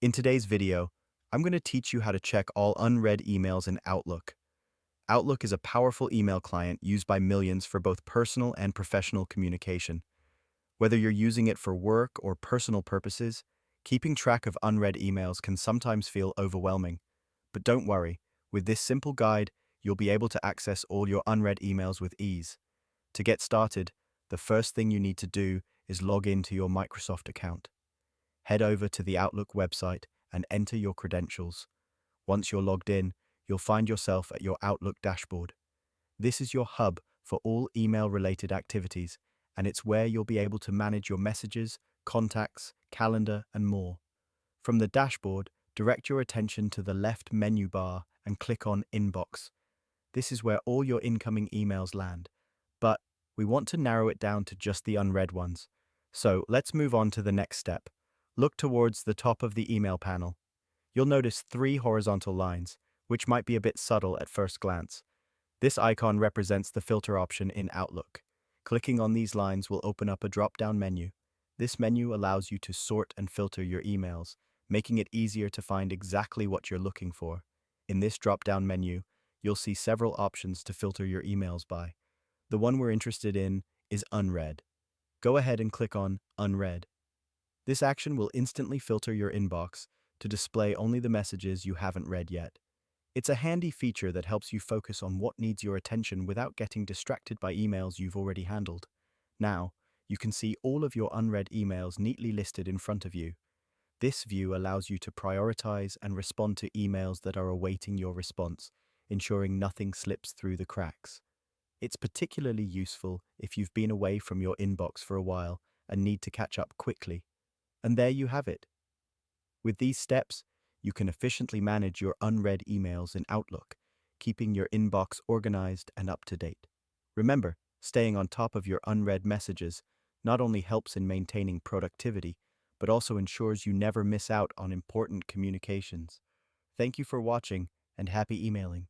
In today's video, I'm going to teach you how to check all unread emails in Outlook. Outlook is a powerful email client used by millions for both personal and professional communication. Whether you're using it for work or personal purposes, keeping track of unread emails can sometimes feel overwhelming. But don't worry, with this simple guide, you'll be able to access all your unread emails with ease. To get started, the first thing you need to do is log in to your Microsoft account. Head over to the Outlook website and enter your credentials. Once you're logged in, you'll find yourself at your Outlook dashboard. This is your hub for all email-related activities, and it's where you'll be able to manage your messages, contacts, calendar, and more. From the dashboard, direct your attention to the left menu bar and click on Inbox. This is where all your incoming emails land, but we want to narrow it down to just the unread ones. So let's move on to the next step. Look towards the top of the email panel. You'll notice three horizontal lines, which might be a bit subtle at first glance. This icon represents the filter option in Outlook. Clicking on these lines will open up a drop-down menu. This menu allows you to sort and filter your emails, making it easier to find exactly what you're looking for. In this drop-down menu, you'll see several options to filter your emails by. The one we're interested in is Unread. Go ahead and click on Unread. This action will instantly filter your inbox to display only the messages you haven't read yet. It's a handy feature that helps you focus on what needs your attention without getting distracted by emails you've already handled. Now, you can see all of your unread emails neatly listed in front of you. This view allows you to prioritize and respond to emails that are awaiting your response, ensuring nothing slips through the cracks. It's particularly useful if you've been away from your inbox for a while and need to catch up quickly. And there you have it. With these steps, you can efficiently manage your unread emails in Outlook, keeping your inbox organized and up to date. Remember, staying on top of your unread messages not only helps in maintaining productivity, but also ensures you never miss out on important communications. Thank you for watching, and happy emailing.